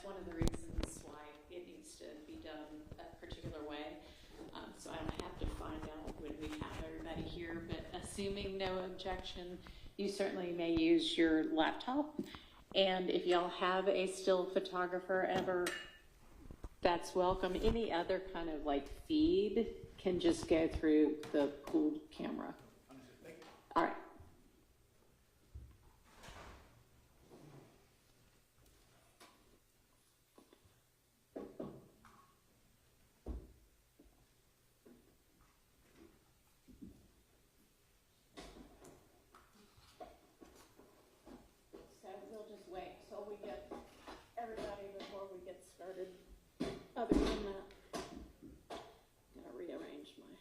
one of the reasons why it needs to be done a particular way. So I don't have to find out when we have everybody here, but assuming no objection, you certainly may use your laptop. And if y'all have a still photographer ever, that's welcome. Any other kind of like feed can just go through the pooled camera. All right. So we'll just wait till we get everybody before we get started. Other than that, I'm going to rearrange my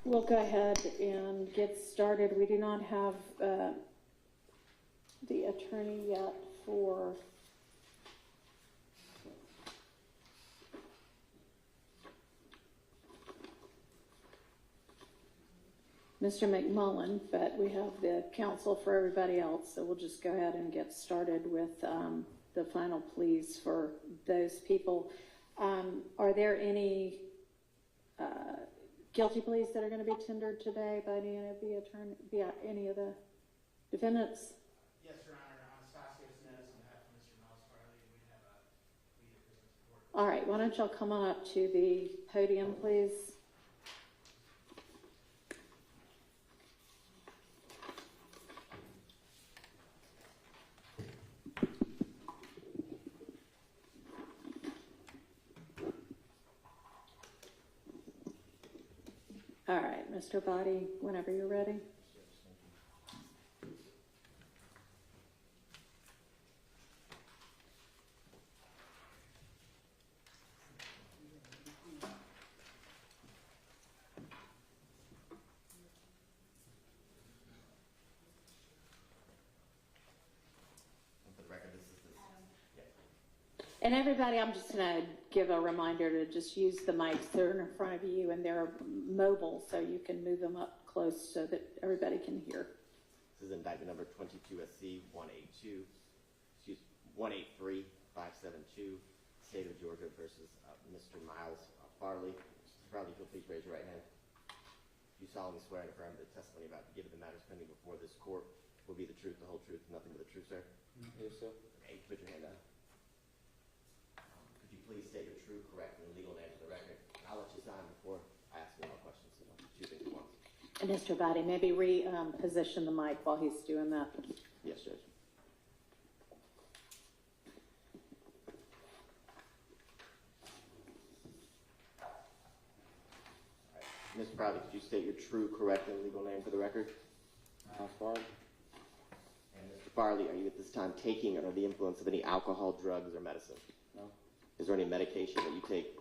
We'll go ahead and get started. We do not have the attorney yet for Mr. McMullen, but we have the counsel for everybody else, so we'll just go ahead and get started with the final pleas for those people. Are there any guilty pleas that are going to be tendered today by any of the any of the defendants? Yes, Your Honor. Anastasios Nettis on behalf of Mr. Miles Farley. We have a plea to prison support. All right, why don't y'all come on up to the podium, please? All right, Mr. Body, whenever you're ready. And everybody, I'm just going to give a reminder to just use the mics that are in front of you, and they're mobile, so you can move them up close so that everybody can hear. This is indictment number 22 SC 183572, State of Georgia versus Mr. Miles Farley. Mr. Farley, if you'll please raise your right hand. You solemnly swear and affirm that the testimony about to give the matters pending before this court will be the truth, the whole truth, and nothing but the truth, sir? Yes, sir. Okay, put your hand down. Could you please state your true, correct, and legal name for the record? I'll let you sign before I ask you all questions. So two things at once. And Mr. Body, maybe reposition the mic while he's doing that. Yes, Judge. Ms. Farley, could you state your true, correct, and legal name for the record? Farley. And Mr. Farley, are you at this time taking or under the influence of any alcohol, drugs, or medicine? No. Is there any medication that you take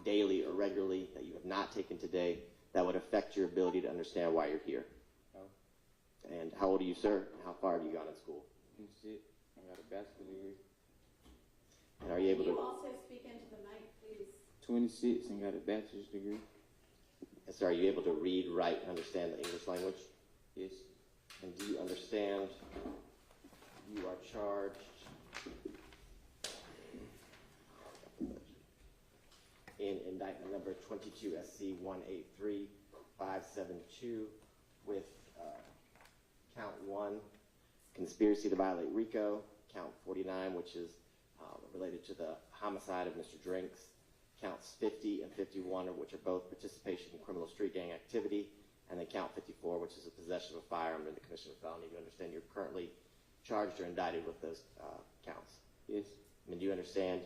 daily or regularly that you have not taken today that would affect your ability to understand why you're here? No. And how old are you, sir? And how far have you gone in school? I'm sick. I got a bachelor's degree. And are you able to? also speak into the mic, please? 26 and got a bachelor's degree. And sir, are you able to read, write, and understand the English language? Yes. And do you understand you are charged in indictment number 22 SC 183572 with count 1, conspiracy to violate RICO, count 49, which is related to the homicide of Mr. Drinks, counts 50 and 51, which are both participation in criminal street gang activity, and then count 54, which is a possession of a firearm and the commission of a felony. You understand you're currently charged or indicted with those counts? Yes. And do you understand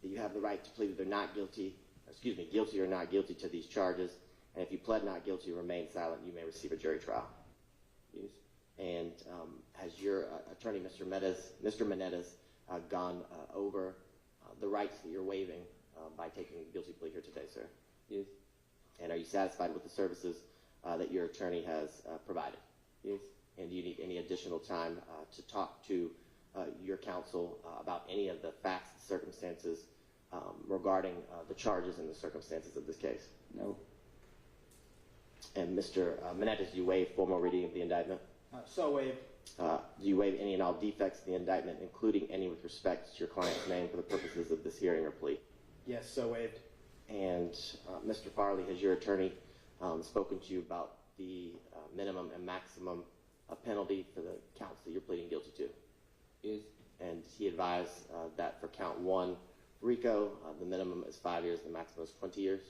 that you have the right to plead either not guilty, guilty or not guilty to these charges? And if you pled not guilty or remain silent, you may receive a jury trial. Yes. And has your attorney, Mr. Menendez, gone over the rights that you're waiving by taking a guilty plea here today, sir? Yes. And are you satisfied with the services that your attorney has provided? Yes. And do you need any additional time to talk to your counsel about any of the facts and circumstances regarding the charges and the circumstances of this case? No. And Mr. Menendez, do you waive formal reading of the indictment? So waived. Do you waive any and all defects in the indictment, including any with respect to your client's name for the purposes of this hearing or plea? Yes, so waived. And Mr. Farley, has your attorney spoken to you about the minimum and maximum penalty for the counts that you're pleading guilty to? Yes. And he advised that for count 1, RICO, the minimum is 5 years, the maximum is 20 years?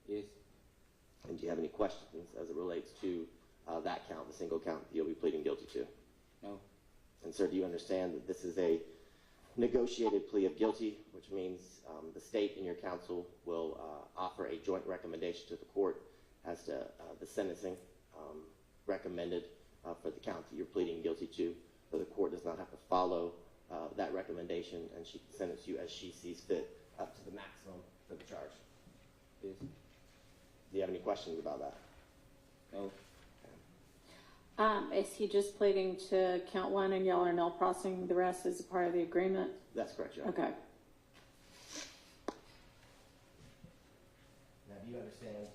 Yes. And do you have any questions as it relates to that count, the single count that you'll be pleading guilty to? No. And sir, do you understand that this is a negotiated plea of guilty, which means the state and your counsel will offer a joint recommendation to the court as to the sentencing recommended for the count that you're pleading guilty to, so the court does not have to follow that recommendation, and she can sentence you as she sees fit up to the maximum for the charge? Yes. Do you have any questions about that? No. Is he just pleading to count one and y'all are null processing the rest as a part of the agreement? That's correct, Your Honor. Okay. Now, do you understand?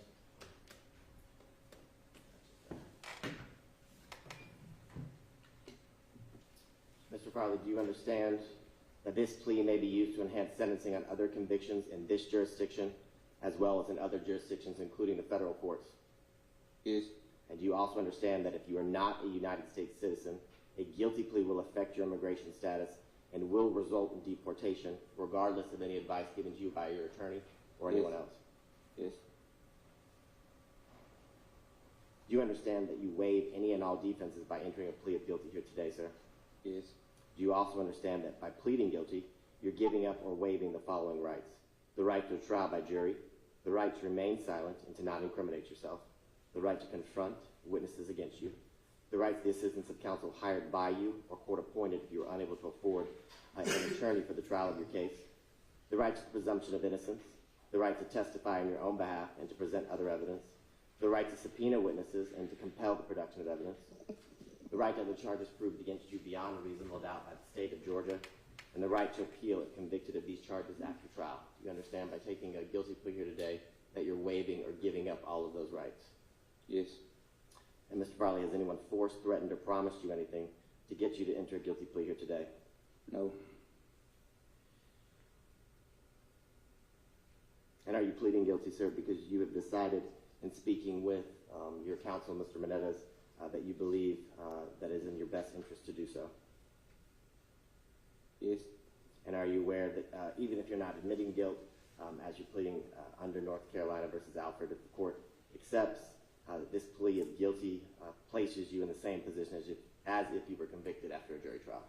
Mr. Farley, do you understand that this plea may be used to enhance sentencing on other convictions in this jurisdiction, as well as in other jurisdictions, including the federal courts? Yes. And do you also understand that if you are not a United States citizen, a guilty plea will affect your immigration status and will result in deportation, regardless of any advice given to you by your attorney or anyone else? Yes. Do you understand that you waive any and all defenses by entering a plea of guilty here today, sir? Yes. Do you also understand that by pleading guilty, you're giving up or waiving the following rights: the right to a trial by jury, the right to remain silent and to not incriminate yourself, the right to confront witnesses against you, the right to the assistance of counsel hired by you or court appointed if you are unable to afford an attorney for the trial of your case, the right to the presumption of innocence, the right to testify on your own behalf and to present other evidence, the right to subpoena witnesses and to compel the production of evidence, the right to have the charges proved against you beyond a reasonable doubt by the state of Georgia, and the right to appeal if convicted of these charges after trial. Do you understand by taking a guilty plea here today that you're waiving or giving up all of those rights? Yes. And Mr. Farley, has anyone forced, threatened, or promised you anything to get you to enter a guilty plea here today? No. And are you pleading guilty, sir, because you have decided in speaking with your counsel, Mr. Menendez, that you believe that it is in your best interest to do so? Yes. And are you aware that even if you're not admitting guilt, as you're pleading under North Carolina versus Alford, if the court accepts that this plea of guilty places you in the same position as if you were convicted after a jury trial?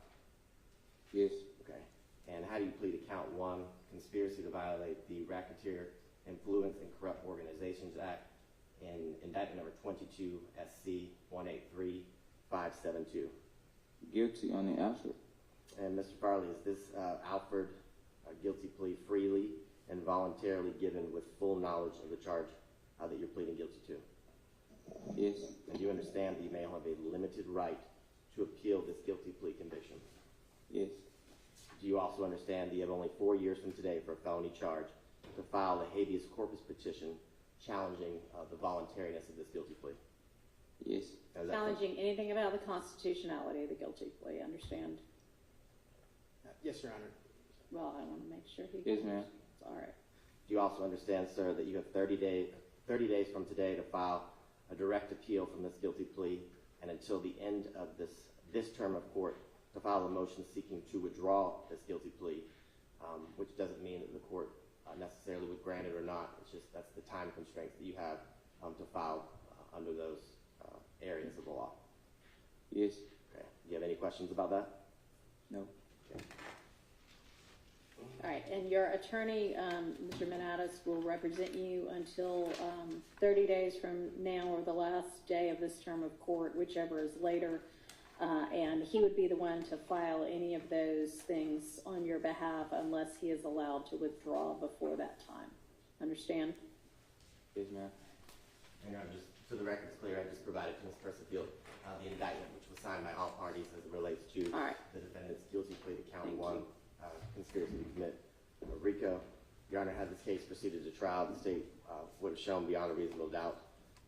Yes. Okay. And how do you plead to count one, conspiracy to violate the Racketeer Influence and Corrupt Organizations Act in indictment number 22 SC 183572? Guilty on the Alfred. And Mr. Farley, is this Alford guilty plea freely and voluntarily given with full knowledge of the charge that you're pleading guilty to? Yes. And do you understand that you may have a limited right to appeal this guilty plea conviction? Yes. Do you also understand that you have only 4 years from today for a felony charge to file a habeas corpus petition challenging the voluntariness of this guilty plea? Yes. Challenging anything about the constitutionality of the guilty plea, understand? Yes, Your Honor. Well, I want to make sure he Yes, gets ma'am. it. All right. Do you also understand, sir, that you have 30 days from today to file a direct appeal from this guilty plea, and until the end of this term of court to file a motion seeking to withdraw this guilty plea, which doesn't mean that the court necessarily would grant it or not. It's just that's the time constraints that you have to file under those areas of the law. Yes. Okay. Do you have any questions about that? No. Okay. All right, and your attorney, Mr. Menendez, will represent you until 30 days from now or the last day of this term of court, whichever is later, and he would be the one to file any of those things on your behalf unless he is allowed to withdraw before that time. Understand? Yes, ma'am. And just so the record's clear, I just provided to Ms. Persefield the indictment, which was signed by all parties as it relates to All right. the defendant's guilty plea to count Thank one, conspiracy to commit RICO. Your Honor, had this case proceeded to trial, the state would have shown beyond a reasonable doubt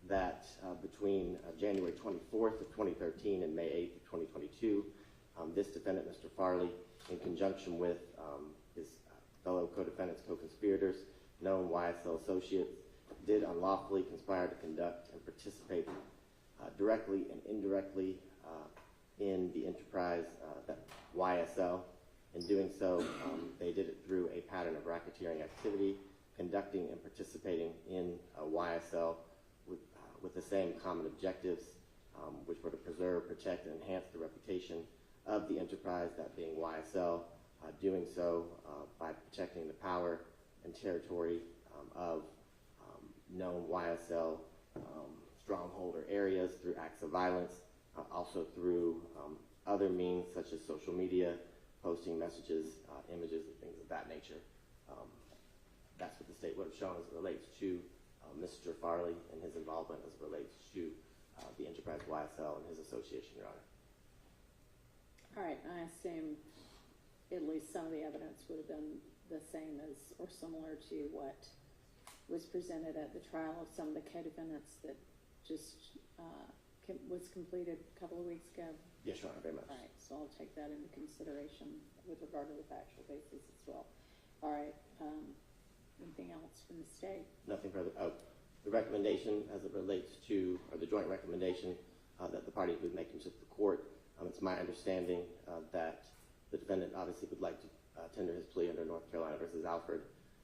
that between January 24th of 2013 and May 8th of 2022, this defendant, Mr. Farley, in conjunction with his fellow co-defendants, co-conspirators, known YSL associates, did unlawfully conspire to conduct and participate directly and indirectly in the enterprise YSL. In doing so, they did it through a pattern of racketeering activity, conducting and participating in YSL with the same common objectives, which were to preserve, protect, and enhance the reputation of the enterprise, that being YSL, doing so by protecting the power and territory of known YSL strongholder areas through acts of violence, also through other means such as social media, posting messages, images, and things of that nature. That's what the state would have shown as it relates to Mr. Farley and his involvement as it relates to the enterprise YSL and his association, Your Honor. All right, I assume at least some of the evidence would have been the same as or similar to what was presented at the trial of some of the co-defendants that just was completed a couple of weeks ago. Yes, Your Honor, very much. All right, so I'll take that into consideration with regard to the factual basis as well. All right, anything else from the state? Nothing further. The recommendation as it relates to, or the joint recommendation that the parties would make to the court, it's my understanding that the defendant obviously would like to tender his plea under North Carolina versus Alford,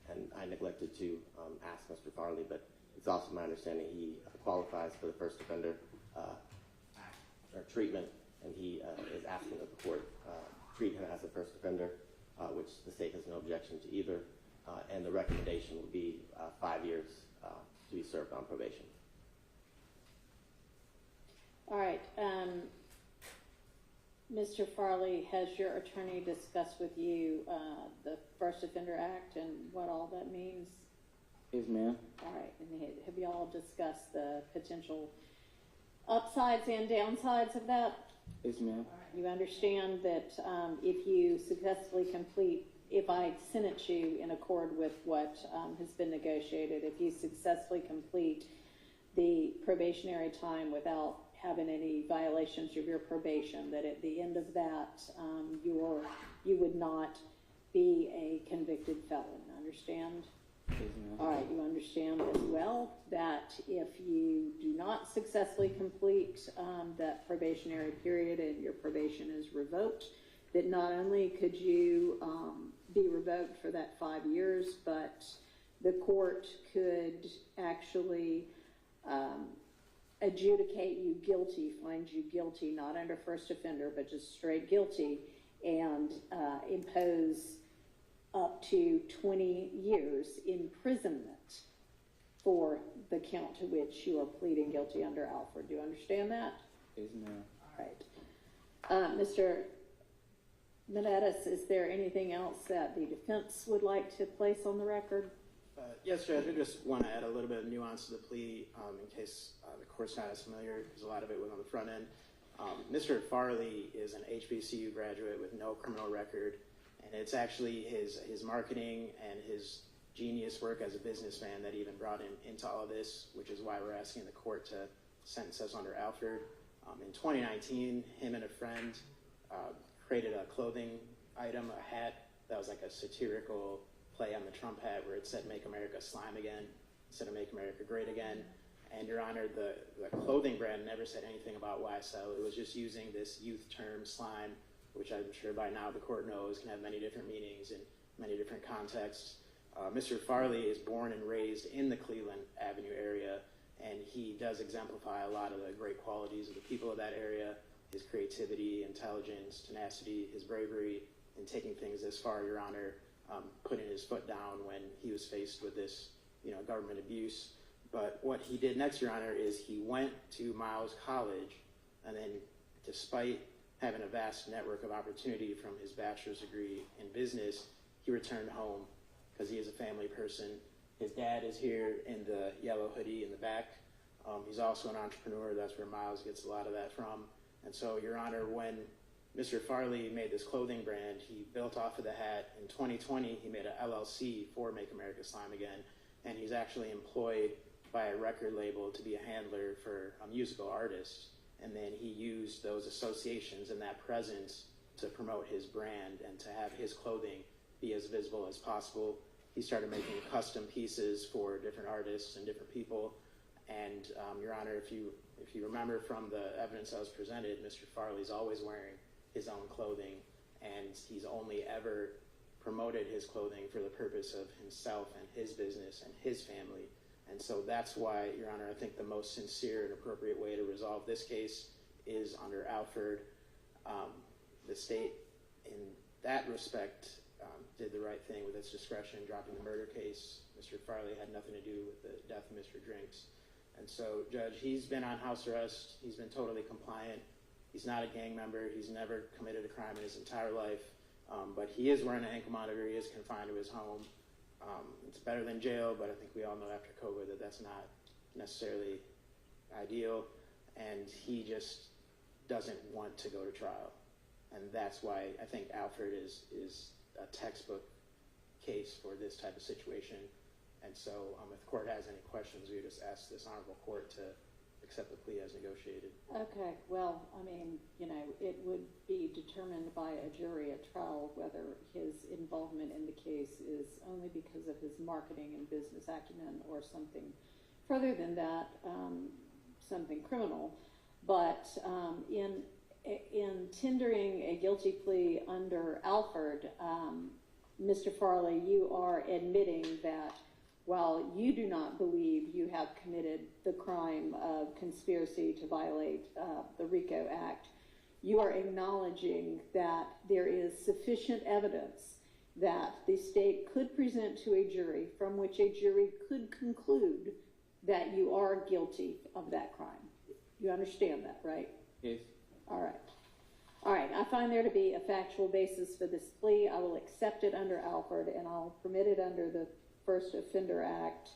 and I neglected to ask Mr. Farley, but it's also my understanding he qualifies for the first offender or treatment, and he is asking that the court treat him as a first offender, which the state has no objection to either, and the recommendation will be 5 years to be served on probation. All right. Mr. Farley, has your attorney discussed with you the First Offender Act and what all that means? Yes, ma'am. All right. And have you all discussed the potential upsides and downsides of that? Yes, ma'am. You understand that if you successfully complete, if I sentence you in accord with what has been negotiated, if you successfully complete the probationary time without having any violations of your probation, that at the end of that, you would not be a convicted felon. Understand? Yes, ma'am. All right, you understand as well that if you do not successfully complete that probationary period and your probation is revoked, that not only could you be revoked for that 5 years, but the court could actually adjudicate you guilty, find you guilty, not under first offender, but just straight guilty, and impose up to 20 years imprisonment for the count to which you are pleading guilty under Alford. Do you understand that? Yes, ma'am. All right. Mr. Menendez, is there anything else that the defense would like to place on the record? Yes, Judge, I just want to add a little bit of nuance to the plea in case the court's not as familiar, because a lot of it was on the front end. Mr. Farley is an HBCU graduate with no criminal record, and it's actually his marketing and his genius work as a businessman that even brought him into all of this, which is why we're asking the court to sentence us under Alford. In 2019, him and a friend created a clothing item, a hat, that was like a satirical play on the Trump hat where it said "Make America Slime Again" instead of "Make America Great Again." And Your Honor, the clothing brand never said anything about YSL. It was just using this youth term slime, which I'm sure by now the court knows can have many different meanings in many different contexts. Mr. Farley is born and raised in the Cleveland Avenue area, and he does exemplify a lot of the great qualities of the people of that area, his creativity, intelligence, tenacity, his bravery in taking things this far, Your Honor, putting his foot down when he was faced with this, government abuse. But what he did next, Your Honor, is he went to Miles College, and then despite having a vast network of opportunity from his bachelor's degree in business, he returned home because he is a family person. His dad is here in the yellow hoodie in the back. He's also an entrepreneur. That's where Miles gets a lot of that from. And so, Your Honor, when Mr. Farley made this clothing brand, he built off of the hat. In 2020, he made an LLC for Make America Slime Again, and he's actually employed by a record label to be a handler for a musical artist. And then he used those associations and that presence to promote his brand and to have his clothing be as visible as possible. He started making custom pieces for different artists and different people. And Your Honor, if you remember from the evidence that was presented, Mr. Farley's always wearing his own clothing, and he's only ever promoted his clothing for the purpose of himself and his business and his family. And so that's why, Your Honor, I think the most sincere and appropriate way to resolve this case is under Alford. The state, in that respect, did the right thing with its discretion, dropping the murder case. Mr. Farley had nothing to do with the death of Mr. Drinks. And so, Judge, he's been on house arrest. He's been totally compliant. He's not a gang member. He's never committed a crime in his entire life. But he is wearing an ankle monitor. He is confined to his home. It's better than jail, but I think we all know after COVID that that's not necessarily ideal. and he just doesn't want to go to trial. And that's why I think Alfred is a textbook case for this type of situation. And so if the court has any questions, we just ask this honorable court to accept the plea as negotiated. Okay, well, I mean, it would be determined by a jury at trial whether his involvement in the case is only because of his marketing and business acumen or something further than that, something criminal. But in tendering a guilty plea under Alford, Mr. Farley, you are admitting that while you do not believe you have committed the crime of conspiracy to violate the RICO Act, you are acknowledging that there is sufficient evidence that the state could present to a jury from which a jury could conclude that you are guilty of that crime. You understand that, right? Yes. All right. All right, I find there to be a factual basis for this plea. I will accept it under Alford, and I'll permit it under the First Offender Act.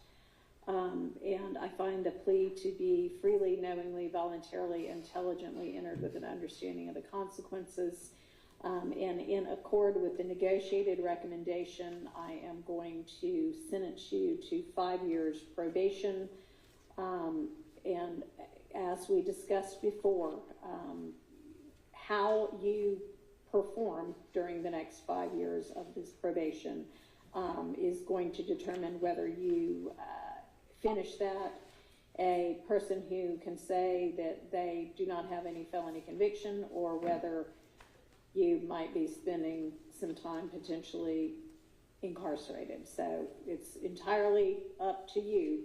And I find the plea to be freely, knowingly, voluntarily, intelligently entered with an understanding of the consequences. And in accord with the negotiated recommendation, I am going to sentence you to 5 years probation. And as we discussed before, how you perform during the next 5 years of this probation is going to determine whether you finish that. A person who can say that they do not have any felony conviction, or whether you might be spending some time potentially incarcerated. So it's entirely up to you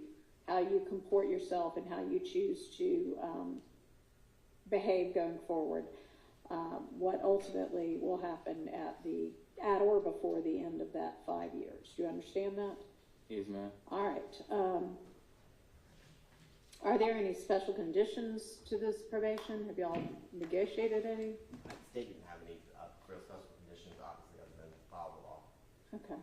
how you comport yourself and how you choose to behave going forward. What ultimately will happen at or before the end of that 5 years. Do you understand that? Yes, ma'am. All right. Are there any special conditions to this probation? Have y'all negotiated any? The state didn't have any real special conditions, obviously, other than follow the law. Okay.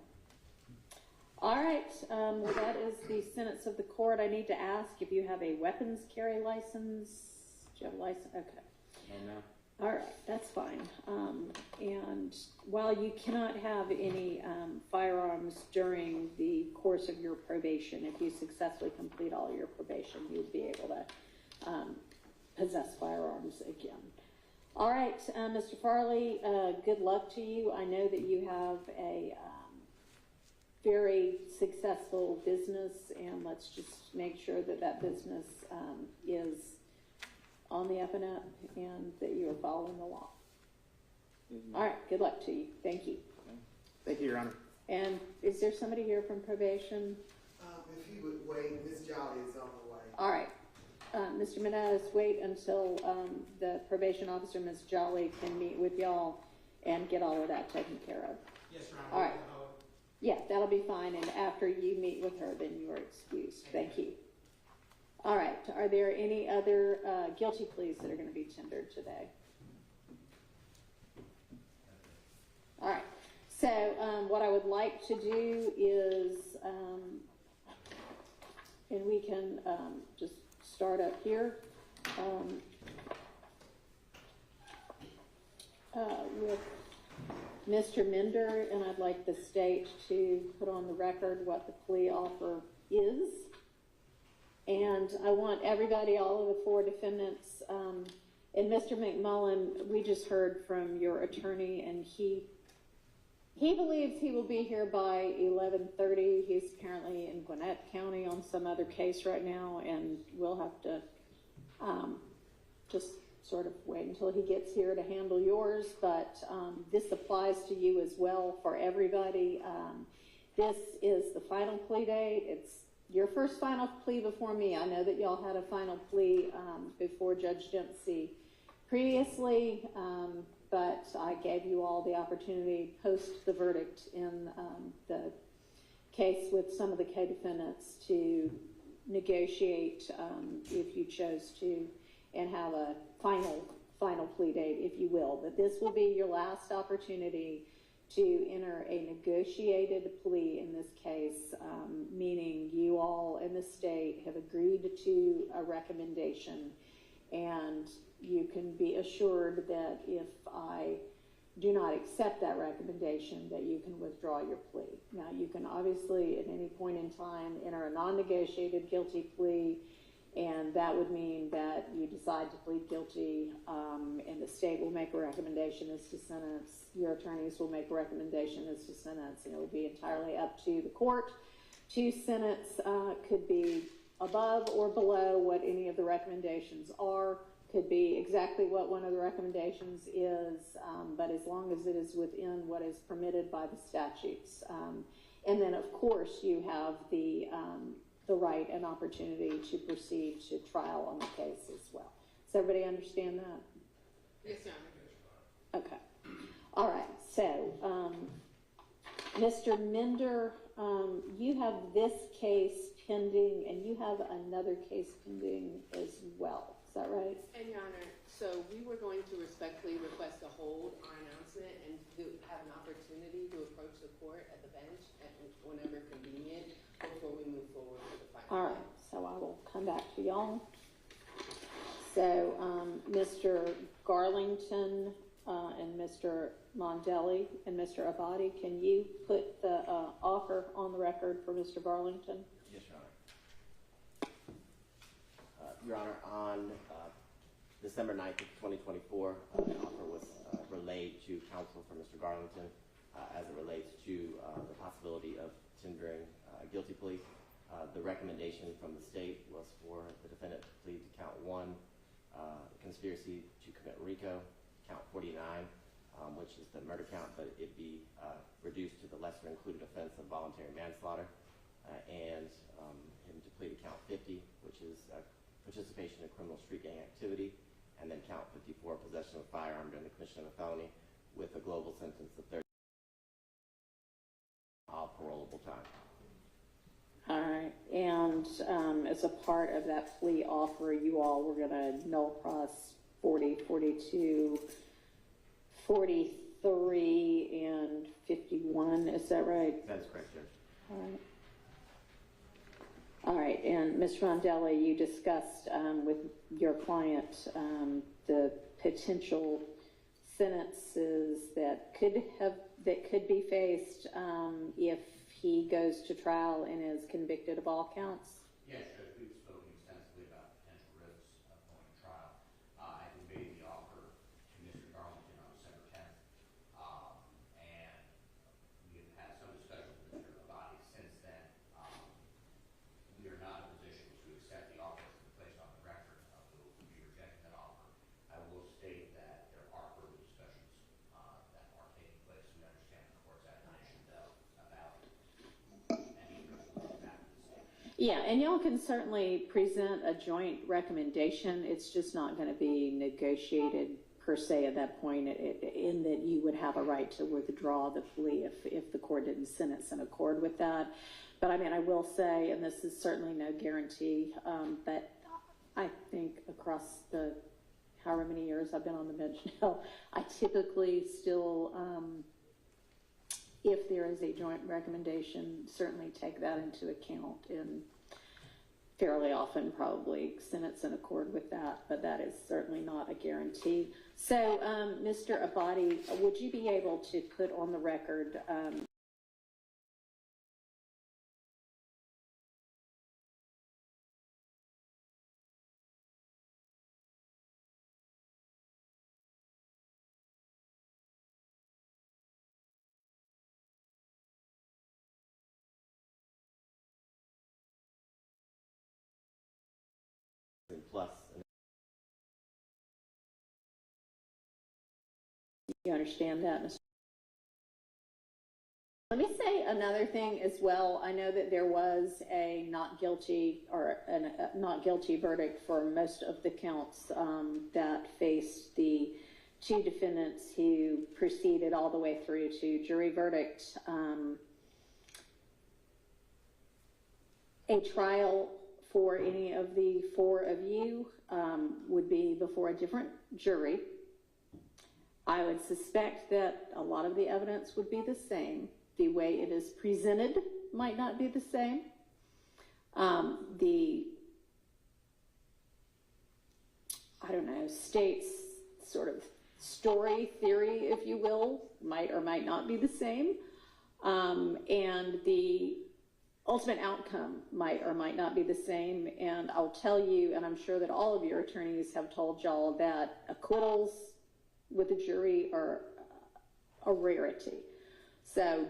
All right. Well, that is the sentence of the court. I need to ask if you have a weapons carry license. Do you have a license? Okay. No, ma'am. All right, that's fine. And while you cannot have any firearms during the course of your probation, if you successfully complete all your probation, you would be able to possess firearms again. All right, Mr. Farley, good luck to you. I know that you have a very successful business, and let's just make sure that that business is on the up and up, and that you are following the law. All right, good luck to you. Thank you. Thank you, Your Honor. And is there somebody here from probation? If you would wait, Ms. Jolly is on the way. All right. Mr. Menadas, wait until the probation officer, Ms. Jolly, can meet with y'all and get all of that taken care of. Yes, Your Honor. All right. Yeah, that'll be fine, and after you meet with her, then you are excused. Thank you. All right, are there any other guilty pleas that are going to be tendered today? All right, so what I would like to do is, and we can just start up here with Mr. Mender, and I'd like the state to put on the record what the plea offer is. And I want everybody, all of the 4 defendants, and Mr. McMullen, we just heard from your attorney, and he believes he will be here by 11:30. He's apparently in Gwinnett County on some other case right now, and we'll have to just sort of wait until he gets here to handle yours. But this applies to you as well for everybody. This is the final plea date. It's your first final plea before me. I know that y'all had a final plea before Judge Dempsey previously, but I gave you all the opportunity post the verdict in the case with some of the co-defendants to negotiate if you chose to, and have a final plea date, if you will. But this will be your last opportunity to enter a negotiated plea in this case, meaning you all in the state have agreed to a recommendation, and you can be assured that if I do not accept that recommendation, that you can withdraw your plea. Now, you can obviously at any point in time enter a non-negotiated guilty plea, and that would mean that you decide to plead guilty, and the state will make a recommendation as to sentence. Your attorneys will make a recommendation as to sentence, and it will be entirely up to the court to sentence. Could be above or below what any of the recommendations are, could be exactly what one of the recommendations is, but as long as it is within what is permitted by the statutes. And then, of course, you have the right and opportunity to proceed to trial on the case as well. Does everybody understand that? Yes, ma'am. Okay. All right. So, Mr. Mender, you have this case pending, and you have another case pending as well. Is that right? And Your Honor, so we were going to respectfully request to hold our announcement and to have an opportunity to approach the court at the bench at whenever convenient before we move forward with the final. All right. So I will come back to y'all. So, Mr. Garlington and Mr. Mondelli and Mr. Abadi, can you put the offer on the record for Mr. Garlington? Yes, Your Honor. Your Honor, on December 9th of 2024, the offer was relayed to counsel for Mr. Garlington as it relates to the possibility of tendering a guilty plea. The recommendation from the state was for the defendant to plead to count 1, conspiracy to commit RICO, count 49, which is the murder count, but it be reduced to the lesser included offense of voluntary manslaughter, and him to plead to count 50, which is participation in criminal street gang activity, and then count 54, possession of a firearm during the commission of a felony, with a global sentence of 30 all parolable time. All right. And as a part of that plea offer, you all were going to null pros 40, 42, 43, and 51. Is that right? That is correct, Judge. All right. All right, and Ms. Rondelli, you discussed with your client the potential sentences that could be faced if he goes to trial and is convicted of all counts. Yes, Judge, we've spoken extensively about potential risks of going to trial. I conveyed the offer to Mr. Garlington on December 10th, and we have had some discussions with Mr. Abadi since then. We are not in a position to accept the offer that's been placed on the record. We will be rejecting that offer. I will state that there are further discussions that are taking place. We understand the court's admonition, though, about any resolution back to the state. Yeah, and y'all can certainly present a joint recommendation. It's just not going to be negotiated per se at that point, in that you would have a right to withdraw the plea if the court didn't sentence in accord with that. But I mean, I will say, and this is certainly no guarantee, but I think across the however many years I've been on the bench now, I typically still, if there is a joint recommendation, certainly take that into account, and fairly often probably sentence in accord with that, but that is certainly not a guarantee. So, Mr. Abadi, would you be able to put on the record Plus, you understand that, Mr. Let me say another thing as well. I know that there was a not guilty or a not guilty verdict for most of the counts that faced the two defendants who proceeded all the way through to jury verdict. A trial for any of the four of you would be before a different jury. I would suspect that a lot of the evidence would be the same. The way it is presented might not be the same. I don't know, state's sort of story theory, if you will, might or might not be the same. And the ultimate outcome might or might not be the same. And I'll tell you, and I'm sure that all of your attorneys have told y'all, that acquittals with a jury are a rarity. So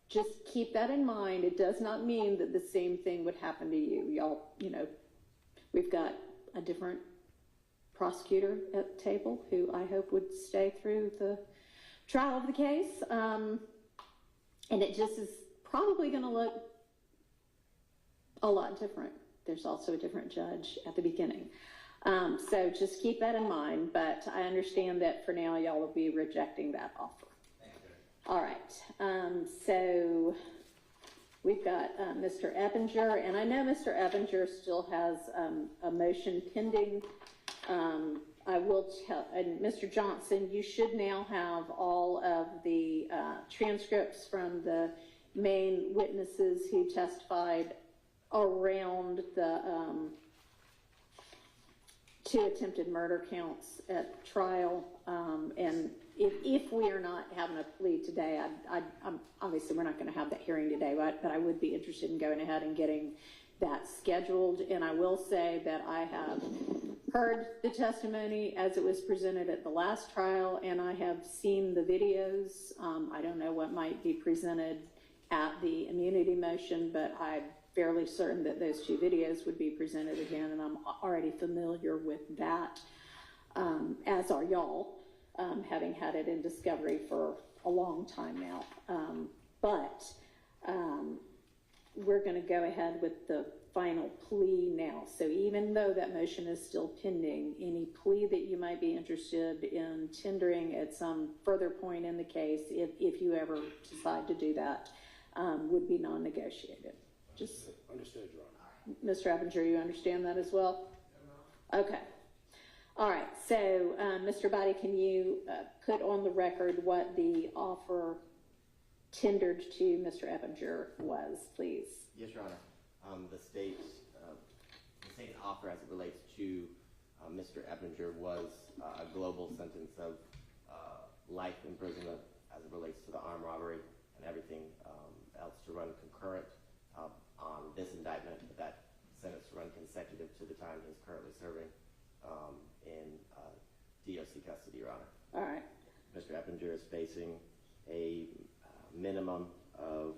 just keep that in mind. It does not mean that the same thing would happen to you. Y'all, you know, we've got a different prosecutor at the table who I hope would stay through the trial of the case. And it just is probably going to look a lot different. There's also a different judge at the beginning. So just keep that in mind, but I understand that for now y'all will be rejecting that offer. All right, so we've got Mr. Eppinger, and I know Mr. Eppinger still has a motion pending. I will tell, and Mr. Johnson, you should now have all of the transcripts from the main witnesses who testified around the 2 attempted murder counts at trial. And if we are not having a plea today, I'm obviously we're not going to have that hearing today, but I would be interested in going ahead and getting that scheduled. And I will say that I have heard the testimony as it was presented at the last trial, and I have seen the videos. I don't know what might be presented at the immunity motion, but I'm fairly certain that those 2 videos would be presented again, and I'm already familiar with that, as are y'all, having had it in discovery for a long time now. But we're going to go ahead with the final plea now. So even though that motion is still pending, any plea that you might be interested in tendering at some further point in the case, if you ever decide to do that, would be non-negotiated. Just understood, Your Honor. Mr. Eppinger, you understand that as well? Okay. All right. So, Mr. Body, can you put on the record what the offer tendered to Mr. Eppinger was, please? Yes, Your Honor. The state's offer as it relates to Mr. Ebringer was a global sentence of life imprisonment as it relates to the armed robbery and everything else to run concurrent on this indictment, but that sentence to run consecutive to the time he's currently serving in DOC custody, Your Honor. All right. Mr. Eppinger is facing a minimum of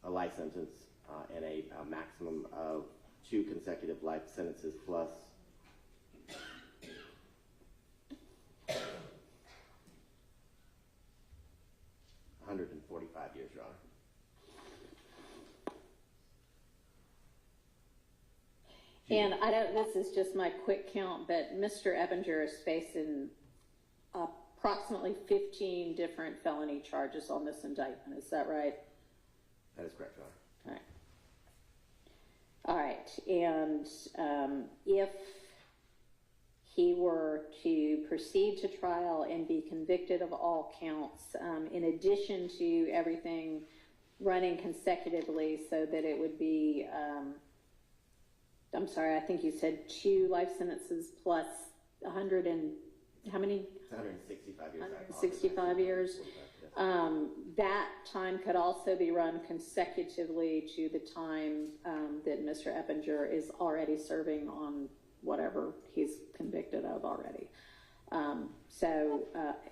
a life sentence and a maximum of 2 consecutive life sentences plus 145 years, Your Honor. And I don't, this is just my quick count, but Mr. Eppinger is facing approximately 15 different felony charges on this indictment. Is that right? That is correct, Your Honor. All right. And if he were to proceed to trial and be convicted of all counts, in addition to everything running consecutively so that it would be, I'm sorry, I think you said 2 life sentences plus 100 and how many? 165 years. 165 years. That time could also be run consecutively to the time that Mr. Eppinger is already serving on whatever he's convicted of already. So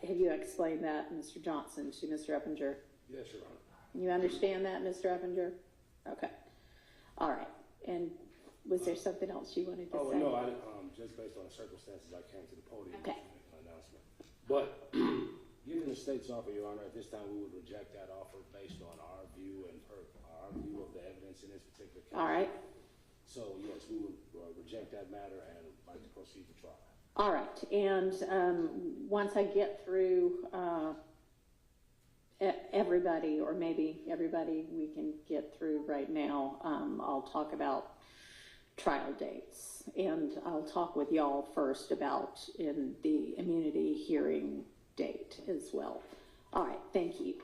have you explained that, Mr. Johnson, to Mr. Eppinger? Yes, Your Honor. You understand that, Mr. Eppinger? Okay. All right. And was there something else you wanted to say? No, I just based on the circumstances, I came to the podium to Okay. make an announcement. But given the state's offer, Your Honor, at this time we would reject that offer based on our view and our view of the evidence in this particular case. All right. So yes, we would reject that matter and like to proceed to trial. All right. And once I get through everybody, or maybe everybody we can get through right now, I'll talk about trial dates. And I'll talk with y'all first about in the immunity hearing date as well. All right. Thank you.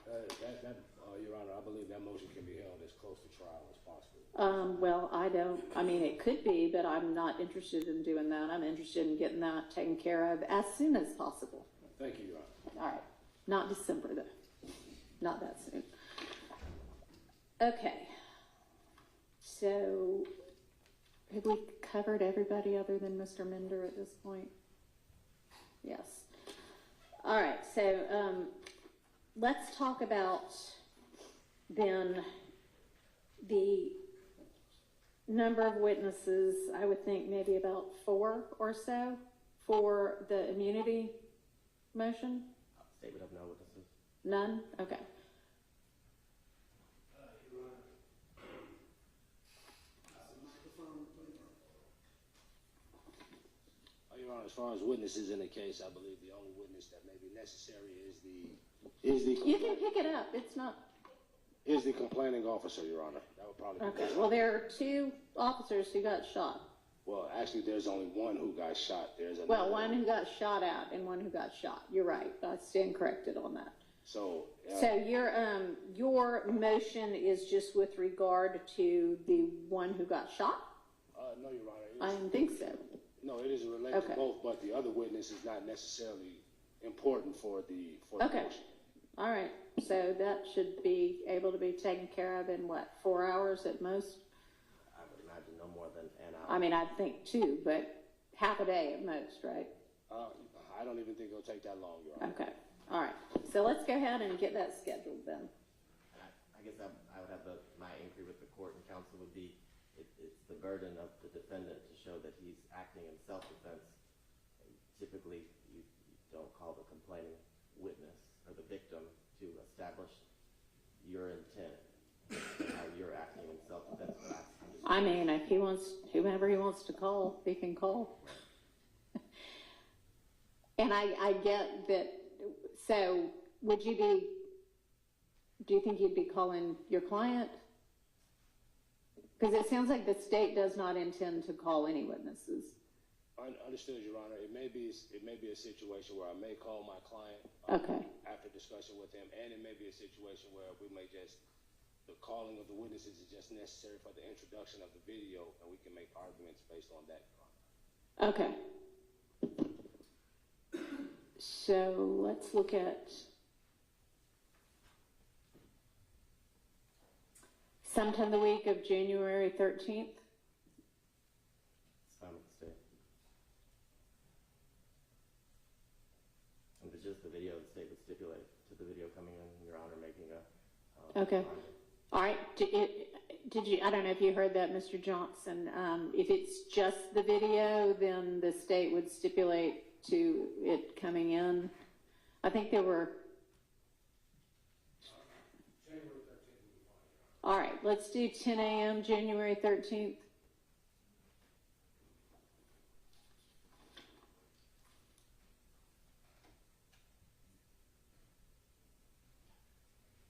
Your Honor, I believe that motion can be held as close to trial as possible. Well, I mean, it could be, but I'm not interested in doing that. I'm interested in getting that taken care of as soon as possible. Thank you, Your Honor. All right. Not December, though. Not that soon. Okay. So, have we covered everybody other than Mr. Mender at this point? Yes. All right. So, let's talk about then the number of witnesses. I would think maybe about 4 or so for the immunity motion. Statement of no witnesses. None? Okay. Your Honor, as far as witnesses in the case, I believe the only witness that may be necessary is the You can pick it up. It's not. Is the complaining officer, Your Honor. That would probably be Okay. Well, there are 2 officers who got shot. Well, actually, there's only one who got shot. There's another Well, one who got shot at and one who got shot. You're right. I stand corrected on that. So your motion is just with regard to the one who got shot? no, Your Honor. I didn't think so. No, it is related Okay. to both, but the other witness is not necessarily important for the Okay. motion. All right. So that should be able to be taken care of in what, 4 hours at most? I would imagine no more than an hour. I mean, I'd think 2, but half a day at most, right? I don't even think it'll take that long, Your Honor. Okay. All right. So let's go ahead and get that scheduled then. I guess I would have my inquiry with the court and counsel would be, it's the burden of the defendant to show that he's acting in self-defense. Typically, you don't call the complaining witness or the victim to establish your intent, how you're acting in self-defense. I mean, if he wants, whomever he wants to call, he can call. And I get that. So do you think you'd be calling your client? Because it sounds like the state does not intend to call any witnesses. Understood, Your Honor. It may be a situation where I may call my client after discussion with him, and it may be a situation where we may the calling of the witnesses is just necessary for the introduction of the video, and we can make arguments based on that, Your Honor. Okay. So let's look at sometime the week of January 13th. It's fine with the state. If it's just the video, the state would stipulate to the video coming in, Your Honor, making a Okay. finding. All right. Did you? I don't know if you heard that, Mr. Johnson. If it's just the video, then the state would stipulate to it coming in. I think there were. January 13th will be fine, Your Honor. All right. Let's do 10 a.m. January 13th.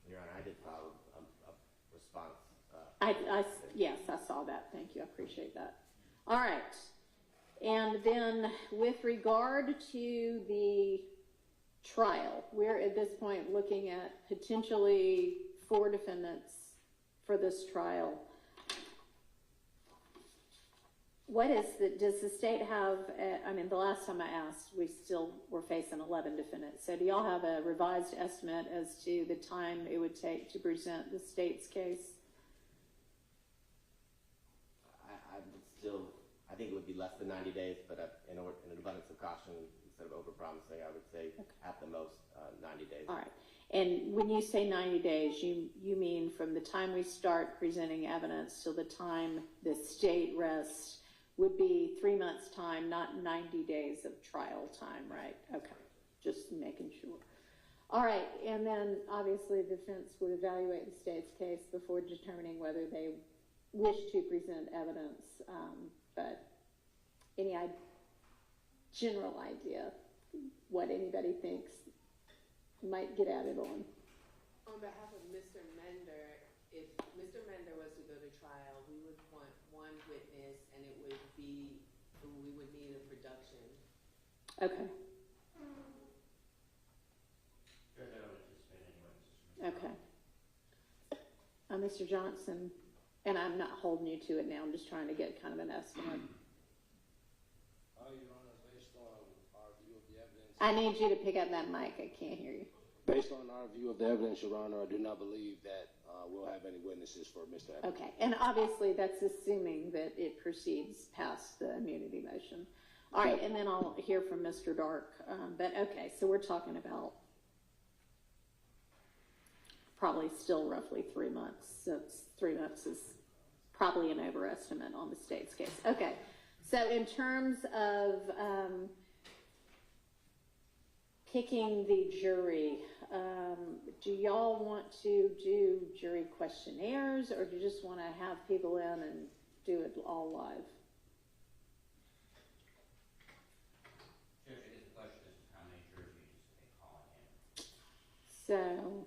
Your Honor, I did file a response. Yes, I saw that. Thank you. I appreciate that. All right. And then with regard to the trial, we're at this point looking at potentially 4 defendants for this trial. Does the state have, the last time I asked, we still were facing 11 defendants. So do y'all have a revised estimate as to the time it would take to present the state's case? I think it would be less than 90 days, but in an abundance of caution, instead of overpromising, I would say at the most 90 days. All right. And when you say 90 days, you mean from the time we start presenting evidence till the time the state rests would be 3 months' time, not 90 days of trial time, right? Okay. Just making sure. All right. And then obviously the defense would evaluate the state's case before determining whether they wish to present evidence. But any general idea what anybody thinks might get added on? On behalf of Mr. Mender, if Mr. Mender was to go to trial, we would want 1 witness, and it would be, we would need a production. Okay. Judge, I don't anticipate any witnesses. Mr. Johnson, and I'm not holding you to it now, I'm just trying to get kind of an estimate. Your Honor, based on our view of the evidence. I need you to pick up that mic, I can't hear you. Based on our view of the evidence, Your Honor, I do not believe that we'll have any witnesses for Mr. Eppinger. Okay, and obviously that's assuming that it proceeds past the immunity motion. All right, and then I'll hear from Mr. Dark. But okay, so we're talking about probably still roughly 3 months. So 3 months is probably an overestimate on the state's case. Okay, so in terms of picking the jury, do y'all want to do jury questionnaires, or do you just want to have people in and do it all live? Judge, I guess the question is how many jurors you anticipate calling in? So,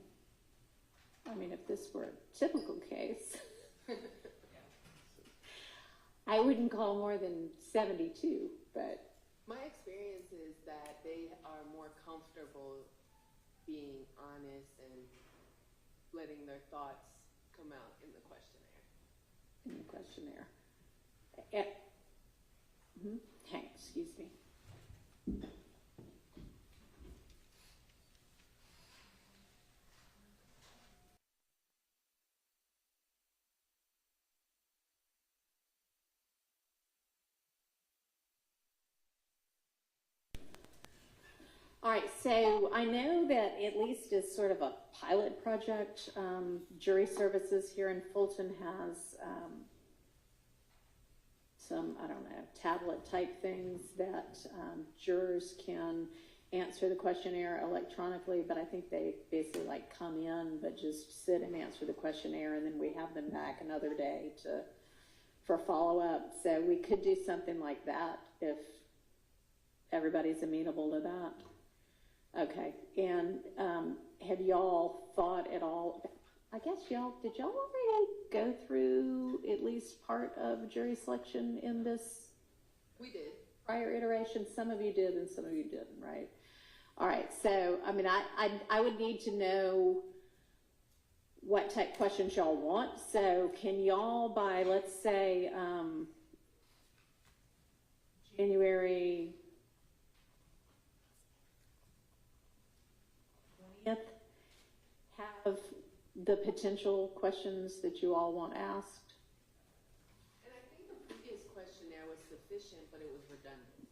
I mean, if this were a typical case, I wouldn't call more than 72, but. My experience is that they are more comfortable being honest and letting their thoughts come out in the questionnaire. In the questionnaire. Hang, excuse me. All right, so I know that at least as sort of a pilot project, Jury Services here in Fulton has some, I don't know, tablet type things that jurors can answer the questionnaire electronically, but I think they basically like come in but just sit and answer the questionnaire, and then we have them back another day for follow-up. So we could do something like that if everybody's amenable to that. Okay, and have y'all thought at all, I guess did y'all already go through at least part of jury selection in this? We did. Prior iteration? Some of you did and some of you didn't, right? All right, so, I mean, I would need to know what type questions y'all want. So can y'all by, let's say, January 20th, have the potential questions that you all want asked? And I think the previous questionnaire was sufficient, but it was redundant.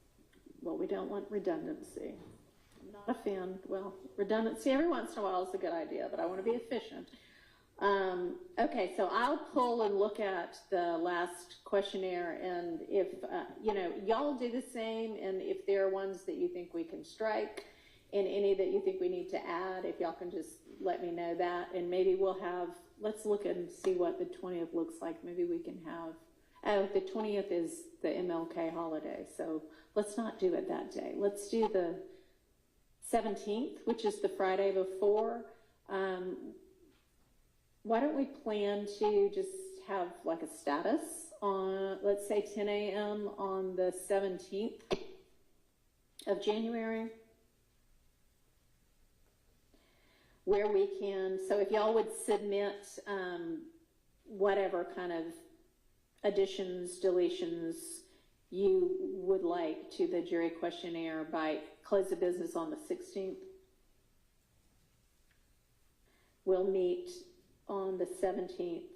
Well, we don't want redundancy. I'm not a fan. Well, redundancy every once in a while is a good idea, but I want to be efficient. Okay, so I'll pull and look at the last questionnaire, and if, y'all do the same, and if there are ones that you think we can strike, and any that you think we need to add, if y'all can just let me know that, and maybe we'll have, let's look and see what the 20th looks like. Maybe we can have, the 20th is the MLK holiday, so let's not do it that day. Let's do the 17th, which is the Friday before. Why don't we plan to just have like a status on, let's say 10 a.m. on the 17th of January? Where we can, so if y'all would submit whatever kind of additions, deletions you would like to the jury questionnaire by close of business on the 16th. We'll meet on the 17th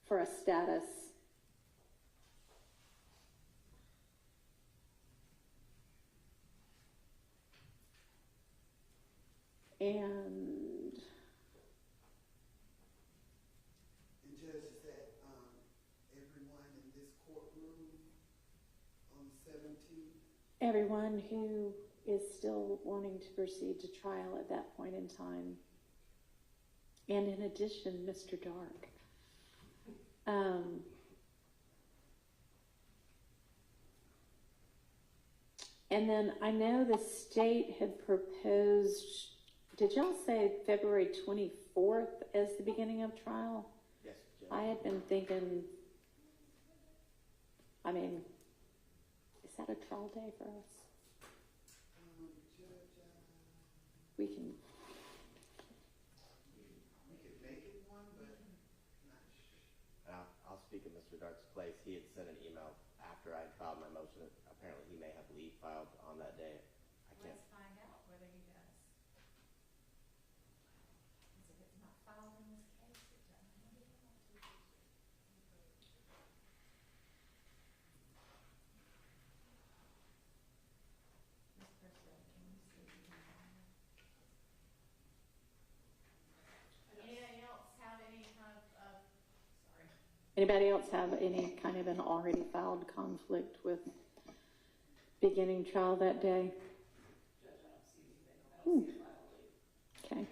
for a status. And Judge, is that everyone in this courtroom on the 17th? everyone who is still wanting to proceed to trial at that point in time. And in addition, Mr. Dark. And then I know the state had proposed, did y'all say February 24th as the beginning of trial? Yes, Judge. I had been thinking, I mean, is that a trial day for us? Judge, We can. Mr. Dark's place. He had sent an email after I had filed my motion. Apparently he may have leave filed on that day. I can't. Let's find out whether he does. Because if it's not filed in this case, it doesn't have to go to. Miss Priscilla, can you see if you can find it? Anybody else have any kind of, sorry. Anybody else have any kind of an already filed conflict with beginning trial that day? Judge, I don't see anything. I don't see a file leave. Okay.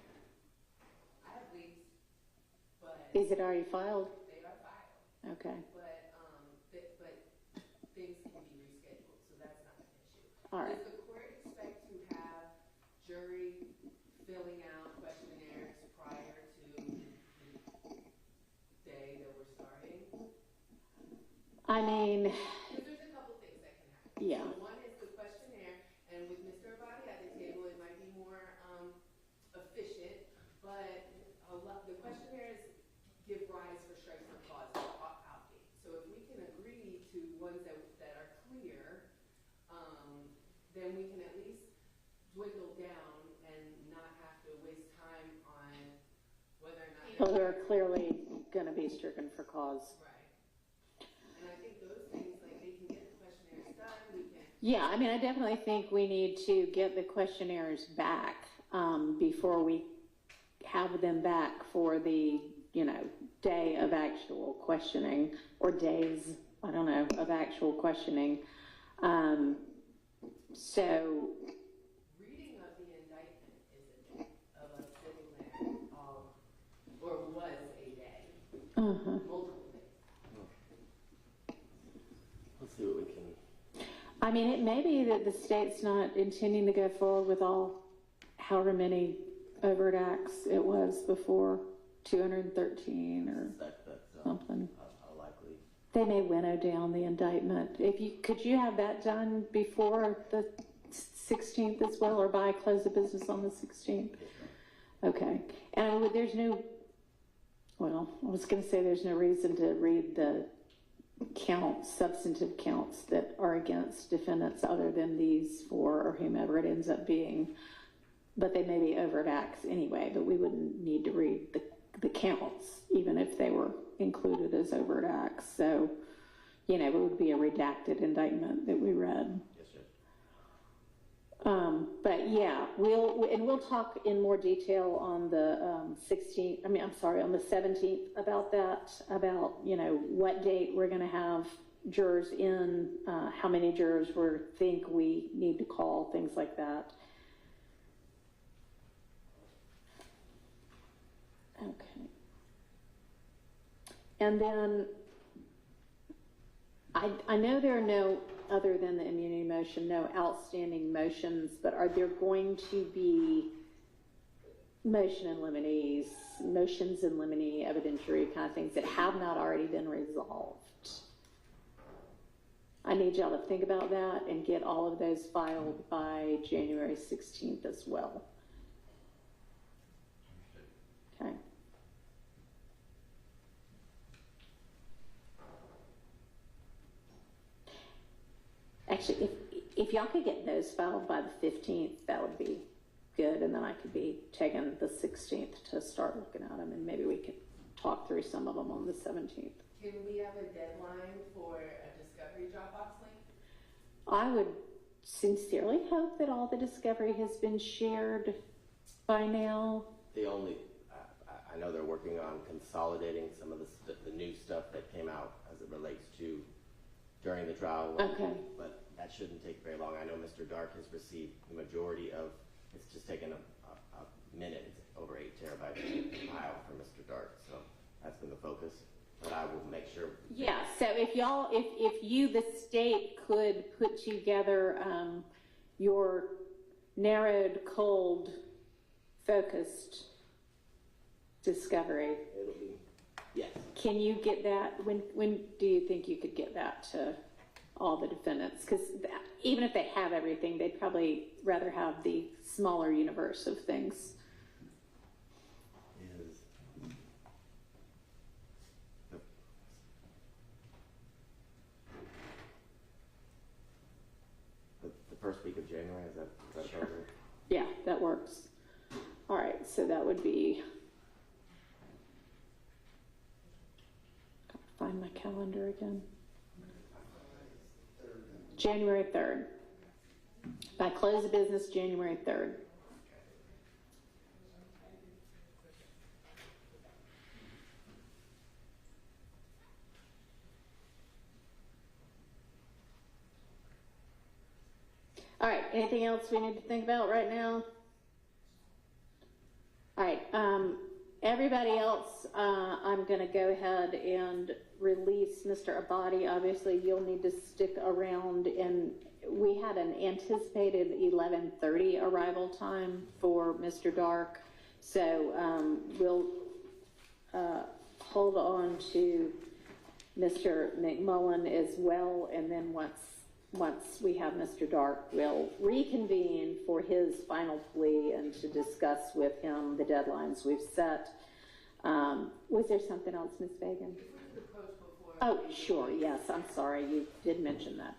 I have leaves, but Is it already filed? they are filed. Okay. But things can be rescheduled, so that's not an issue. All right. Does the court expect to have jury filling out questionnaires prior to the day that we're starting? I mean, Because there's a couple things that can happen. yeah. So one is the questionnaire, and with Mr. Abadi at the table, it might be more efficient, but the questionnaires give rise for strikes for cause outdate. So if we can agree to ones that are clear, then we can at least dwindle down and not have to waste time on whether or not. Well, they're clearly going to be stricken for cause. Right. And I think those things, like, they can get the questionnaires done, we can. Yeah, I mean, I definitely think we need to get the questionnaires back before we have them back for the, day of actual questioning, or days, I don't know, of actual questioning. So. Reading of the indictment is a day of us sitting there all, or was a day, multiple days. Let's see what we can. I mean, it may be that the state's not intending to go forward with however many overt acts it was before, 213 or That's something. likely. They may winnow down the indictment. Could you have that done before the 16th as well, or by close of business on the 16th? Okay. And I was going to say there's no reason to read the substantive counts that are against defendants other than these four or whomever it ends up being. But they may be overt acts anyway, but we wouldn't need to read the counts, even if they were included as overt acts. So, it would be a redacted indictment that we read. Yes, sir. But yeah, we'll talk in more detail on the on the 17th about that, what date we're going to have jurors in, how many jurors think we need to call, things like that. Okay. And then I know there are no, other than the immunity motion, no outstanding motions, but are there going to be motions in limine, evidentiary kind of things that have not already been resolved? I need y'all to think about that and get all of those filed by January 16th as well. Okay. Actually, if y'all could get those filed by the 15th, that would be good, and then I could be taking the 16th to start looking at them, and maybe we could talk through some of them on the 17th. Can we have a deadline for a discovery Dropbox link? I would sincerely hope that all the discovery has been shared by now. I know they're working on consolidating some of the new stuff that came out as it relates to during the trial. Okay. But that shouldn't take very long. I know Mr. Dark has received the majority of, it's just taken a minute, it's over 8 terabytes file for Mr. Dark, so that's been the focus. But I will make sure. Yeah, so if you, the state, could put together your narrowed, cold, focused discovery. It'll be, yes. Can you get that? When do you think you could get that to all the defendants? Because even if they have everything, they'd probably rather have the smaller universe of things. Yeah, that works. All right, so that would be, gotta find my calendar again. January 3rd. If I close the business January 3rd. All right, anything else we need to think about right now? All right, everybody else, I'm going to go ahead and release Mr. Abadi. Obviously, you'll need to stick around, and we had an anticipated 11:30 arrival time for Mr. Dark, so we'll hold on to Mr. McMullen as well, and then once we have Mr. Dark, we'll reconvene for his final plea and to discuss with him the deadlines we've set. Was there something else, Ms. Fagan? Oh, sure, yes, I'm sorry, you did mention that.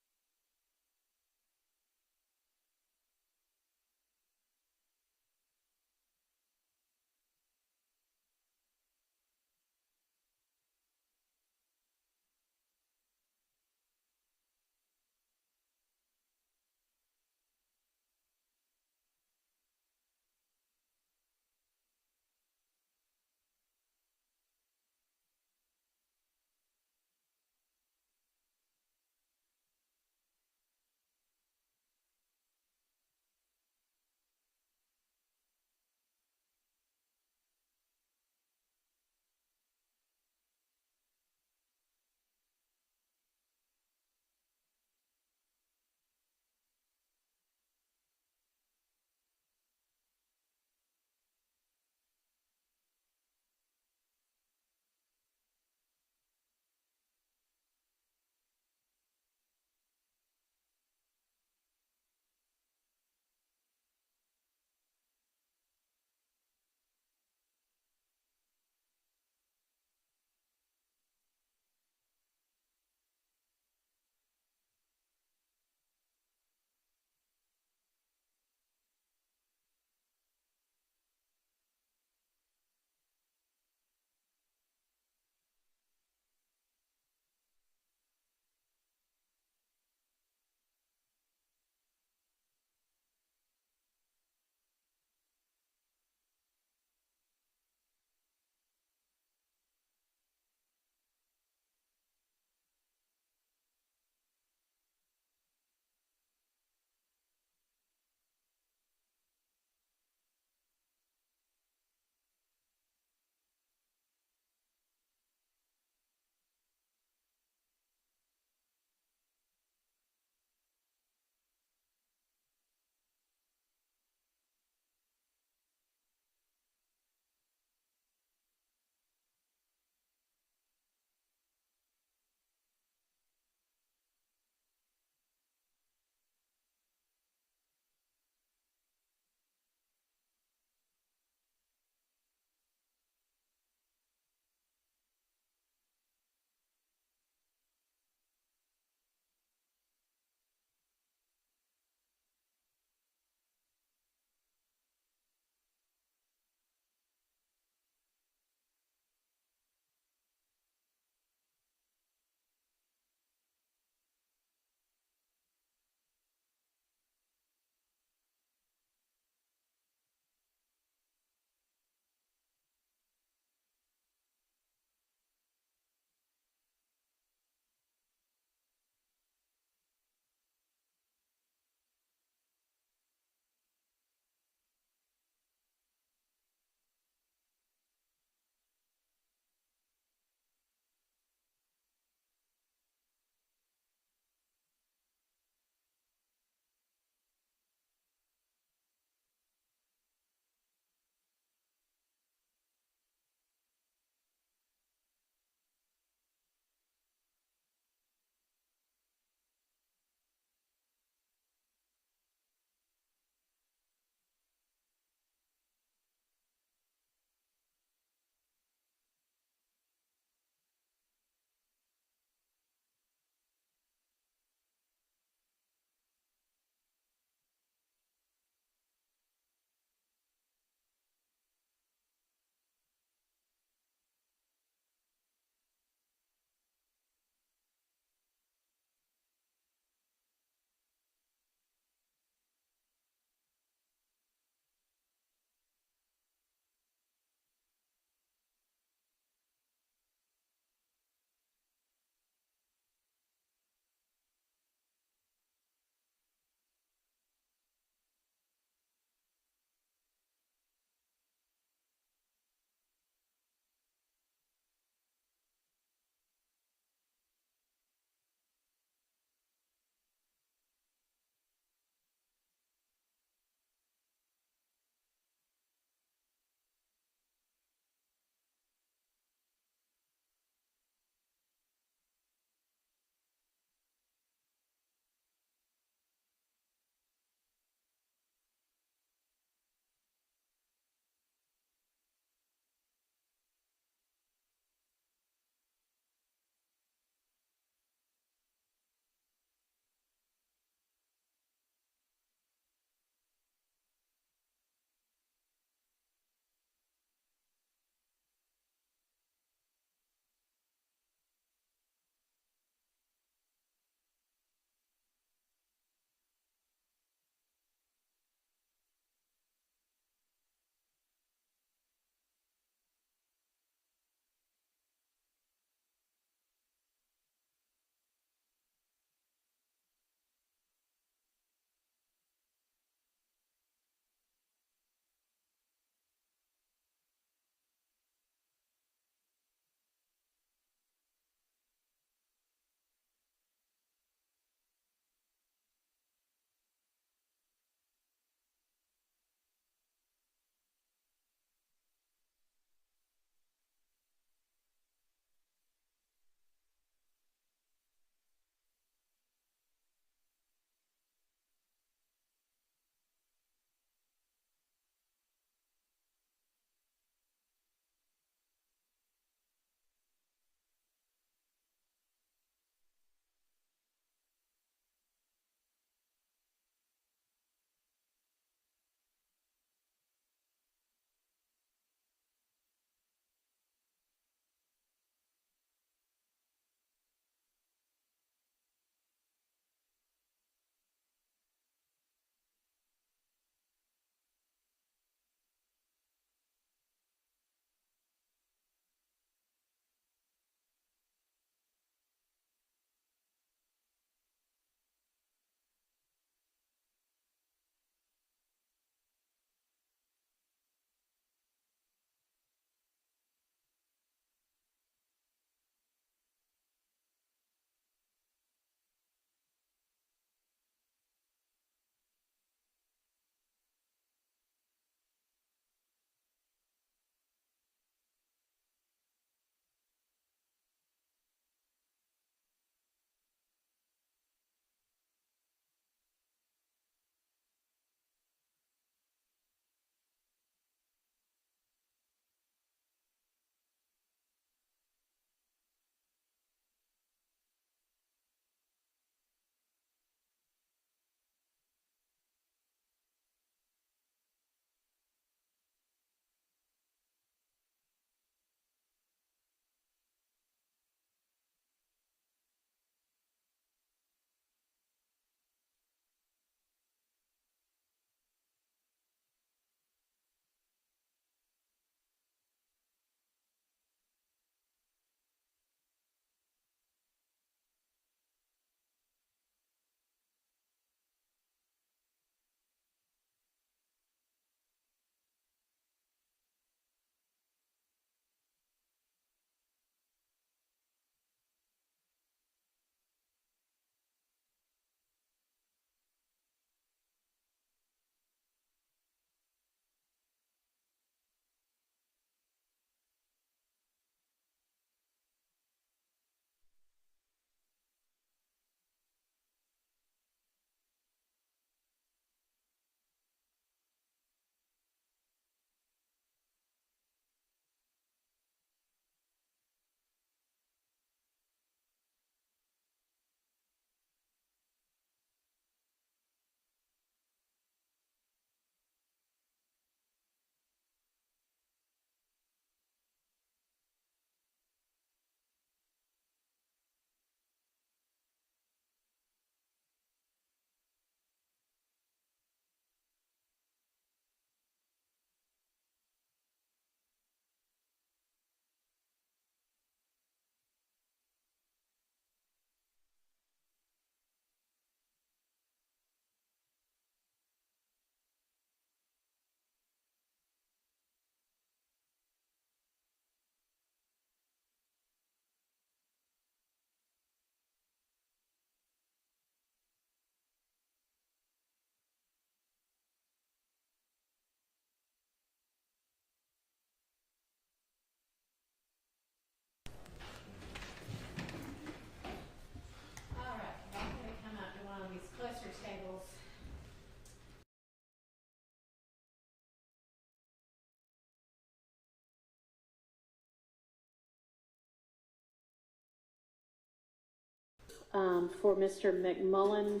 for Mr. McMullen,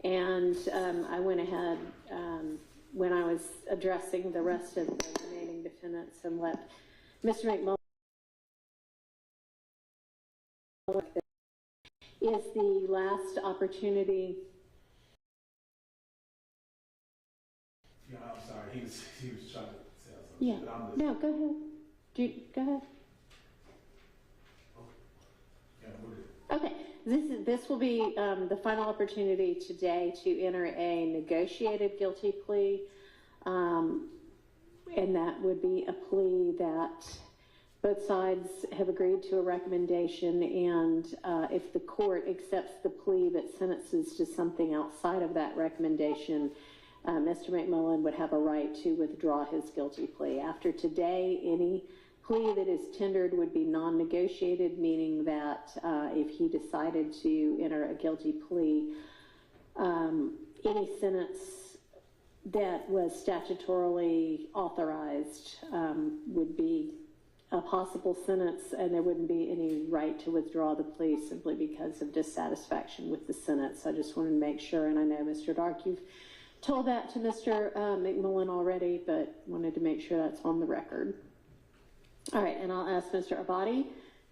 and I went ahead when I was addressing the rest of the remaining defendants and let Mr. McMullen is the last opportunity. Yeah, I'm sorry. He was trying to say something. Yeah. But I'm listening. No, go ahead. Go ahead. Yeah, we're good. Okay. This will be the final opportunity today to enter a negotiated guilty plea, and that would be a plea that both sides have agreed to a recommendation, and if the court accepts the plea but sentences to something outside of that recommendation, Mr. McMullen would have a right to withdraw his guilty plea. After today, any plea that is tendered would be non-negotiated, meaning that if he decided to enter a guilty plea, any sentence that was statutorily authorized would be a possible sentence, and there wouldn't be any right to withdraw the plea simply because of dissatisfaction with the sentence. I just wanted to make sure, and I know, Mr. Dark, you've told that to Mr. McMullen already, but wanted to make sure that's on the record. All right, and I'll ask Mr. Abadi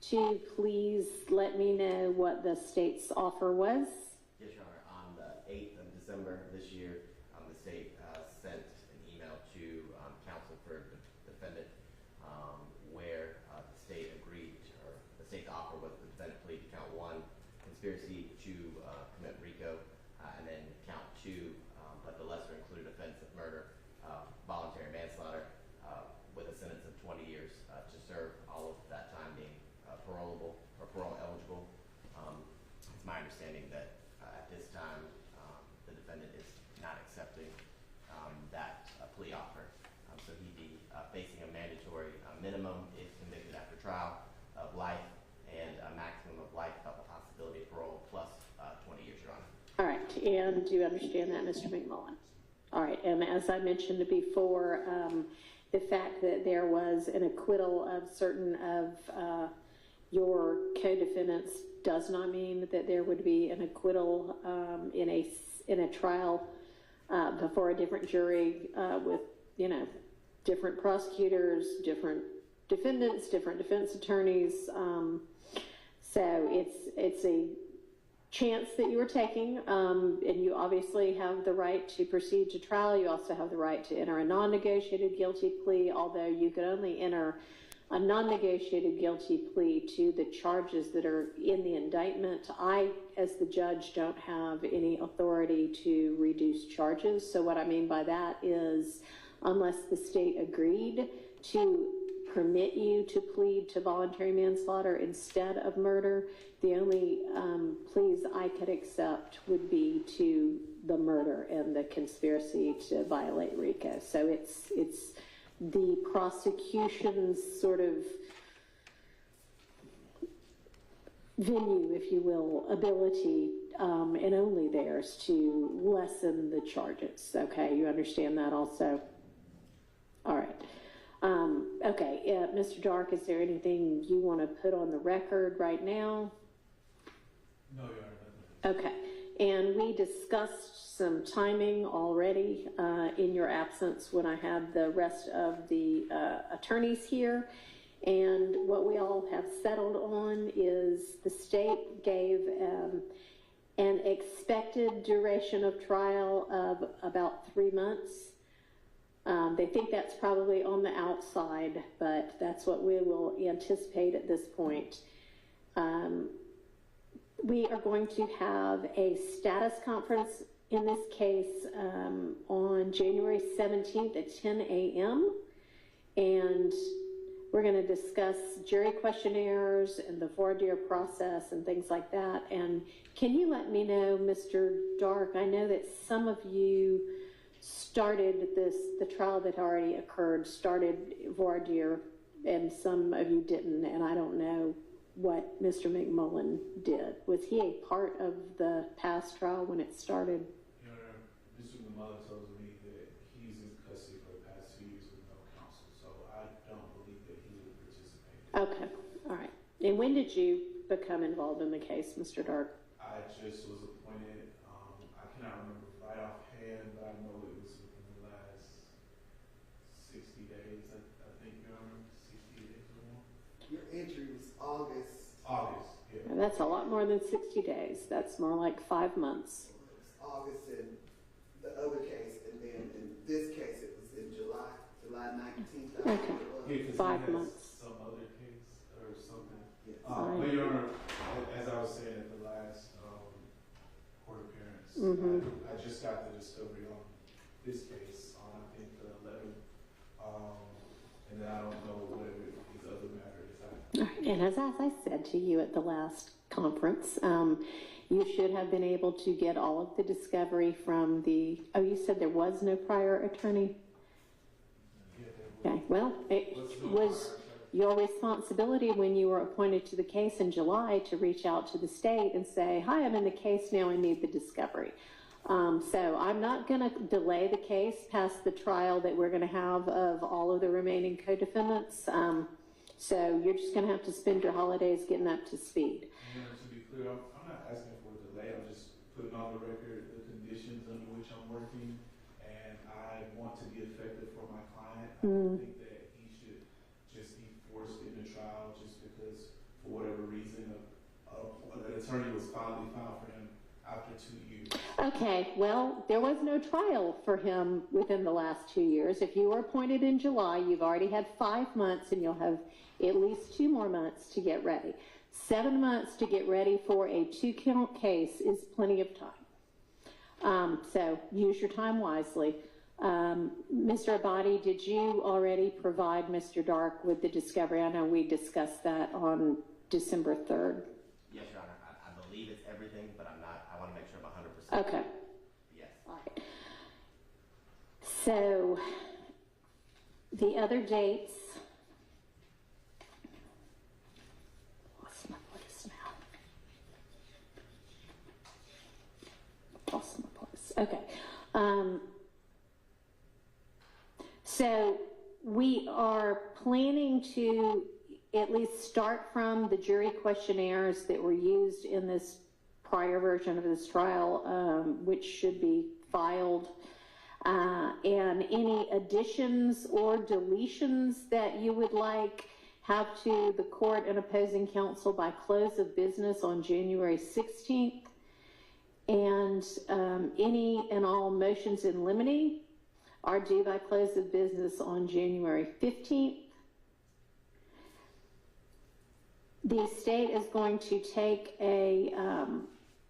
to please let me know what the state's offer was. Yes, Your Honor. On the 8th of December this year, the state sent an email to counsel for the defendant where the state agreed, or the state's offer was the defendant plead to count 1, conspiracy to commit RICO, and then count 2, but the lesser included offense of murder, voluntary manslaughter, with a sentence of 20 years to serve, all of that time being parolable or parole eligible. It's my understanding that at this time the defendant is not accepting that plea offer. So he'd be facing a mandatory minimum if convicted after trial of life, and a maximum of life without the possibility of parole plus 20 years, Your Honor. All right, and do you understand that, Mr. McMullen? All right, and as I mentioned before, the fact that there was an acquittal of certain of your co-defendants does not mean that there would be an acquittal in a trial before a different jury with, different prosecutors, different defendants, different defense attorneys. So it's a chance that you are taking, and you obviously have the right to proceed to trial. You also have the right to enter a non-negotiated guilty plea, although you could only enter a non-negotiated guilty plea to the charges that are in the indictment. I, as the judge, don't have any authority to reduce charges. So what I mean by that is, unless the state agreed to permit you to plead to voluntary manslaughter instead of murder, the only pleas I could accept would be to the murder and the conspiracy to violate RICO. So it's the prosecution's sort of venue, if you will, ability, and only theirs, to lessen the charges. Okay, you understand that also? All right. Okay, Mr. Dark, is there anything you want to put on the record right now? No, Your Honor. Okay, and we discussed some timing already in your absence when I had the rest of the attorneys here, and what we all have settled on is the state gave an expected duration of trial of about 3 months. They think that's probably on the outside, but that's what we will anticipate at this point. We are going to have a status conference in this case on January 17th at 10 a.m. and we're going to discuss jury questionnaires and the voir dire process and things like that. And can you let me know, Mr. Dark, I know that some of you started the trial that already occurred, started voir dire, and some of you didn't, and I don't know what Mr. McMullen did. Was he a part of the past trial when it started? Your Honor, Mr. McMullen tells me that he's in custody for the past 2 years with no counsel, so I don't believe that he would participate. Okay, all right. And when did you become involved in the case, Mr. Dark? I I just was appointed, I cannot remember right offhand, but I know it was within the last 60 days, I think, Your Honor, 60 days or more. Your entry was August. August, yeah. And that's a lot more than 60 days. That's more like 5 months. It was August in the other case, and then in this case, it was in July 19th. I think it was. Yeah, 'cause 5 he has months. some other case or something. Yes. But Your Honor, as I was saying at the last court appearance, I just got the discovery on this case on, I think, the 11th, and then I don't know whatever his other matter is. All right, and as I said to you at the last conference, you should have been able to get all of the discovery from the, oh, you said there was no prior attorney? Okay, well, it was your responsibility when you were appointed to the case in July to reach out to the state and say, hi, I'm in the case now, I need the discovery. So I'm not going to delay the case past the trial that we're going to have of all of the remaining co-defendants. So you're just going to have to spend your holidays getting up to speed. And to be clear, I'm not asking for a delay. I'm just putting on the record the conditions under which I'm working, and I want to be effective for my client. I don't think that he should just be forced into trial just because, for whatever reason, an attorney was finally found for him after 2 years. Okay, well, there was no trial for him within the last 2 years. If you were appointed in July, you've already had 5 months, and you'll have at least 2 more months to get ready. 7 months to get ready for a 2-count case is plenty of time. So use your time wisely. Mr. Abadi, did you already provide Mr. Dark with the discovery? I know we discussed that on December 3rd. Yes, Your Honor. I believe it's everything, but I'm not. I want to make sure I'm 100%. Okay. Yes. All right. So the other dates. Lost my place now. Lost my place. Okay. So we are planning to at least start from the jury questionnaires that were used in this prior version of this trial, which should be filed, and any additions or deletions that you would like have to the court and opposing counsel by close of business on January 16th, and any and all motions in limine are due by close of business on January 15th. The state is going to take a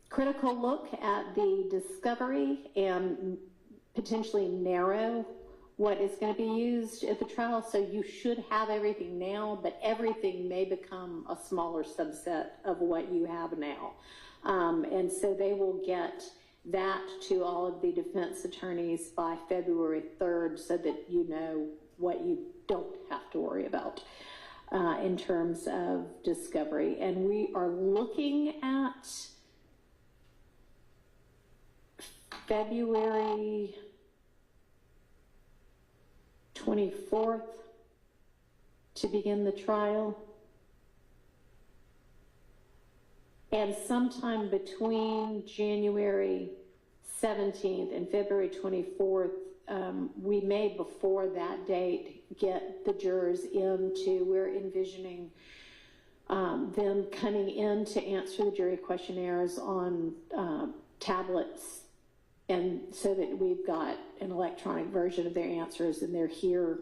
critical look at the discovery and potentially narrow what is going to be used at the trial. So you should have everything now, but everything may become a smaller subset of what you have now. And so they will get that to all of the defense attorneys by February 3rd so that you know what you don't have to worry about in terms of discovery. And we are looking at February 24th to begin the trial. And sometime between January 17th and February 24th, we may, before that date, get the jurors into, we're envisioning them coming in to answer the jury questionnaires on tablets, and so that we've got an electronic version of their answers, and they're here.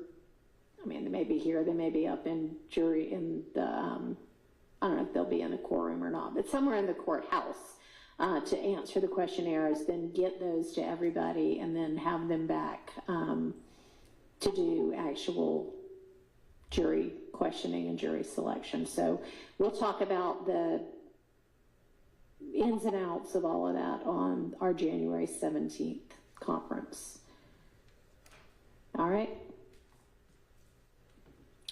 I mean, they may be here, they may be up in jury in the, I don't know if they'll be in the courtroom or not, but somewhere in the courthouse to answer the questionnaires, then get those to everybody, and then have them back to do actual jury questioning and jury selection. So we'll talk about the ins and outs of all of that on our January 17th conference. All right.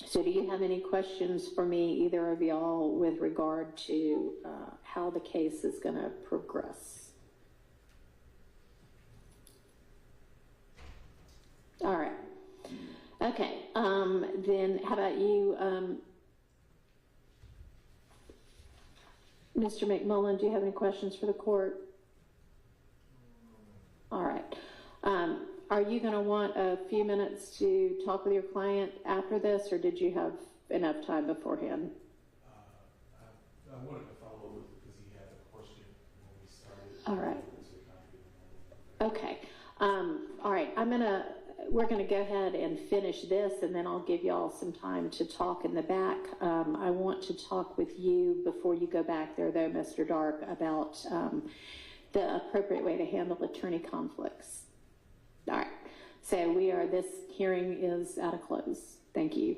So do you have any questions for me, either of y'all, with regard to how the case is going to progress? All right. Okay. Then how about you, Mr. McMullen, do you have any questions for the court? All right. Are you going to want a few minutes to talk with your client after this, or did you have enough time beforehand? I wanted to follow up because he had a question when we started. All right. Okay. All right. We're going to go ahead and finish this, and then I'll give y'all some time to talk in the back. I want to talk with you before you go back there, though, Mr. Dark, about the appropriate way to handle attorney conflicts. All right. So this hearing is out of close. Thank you.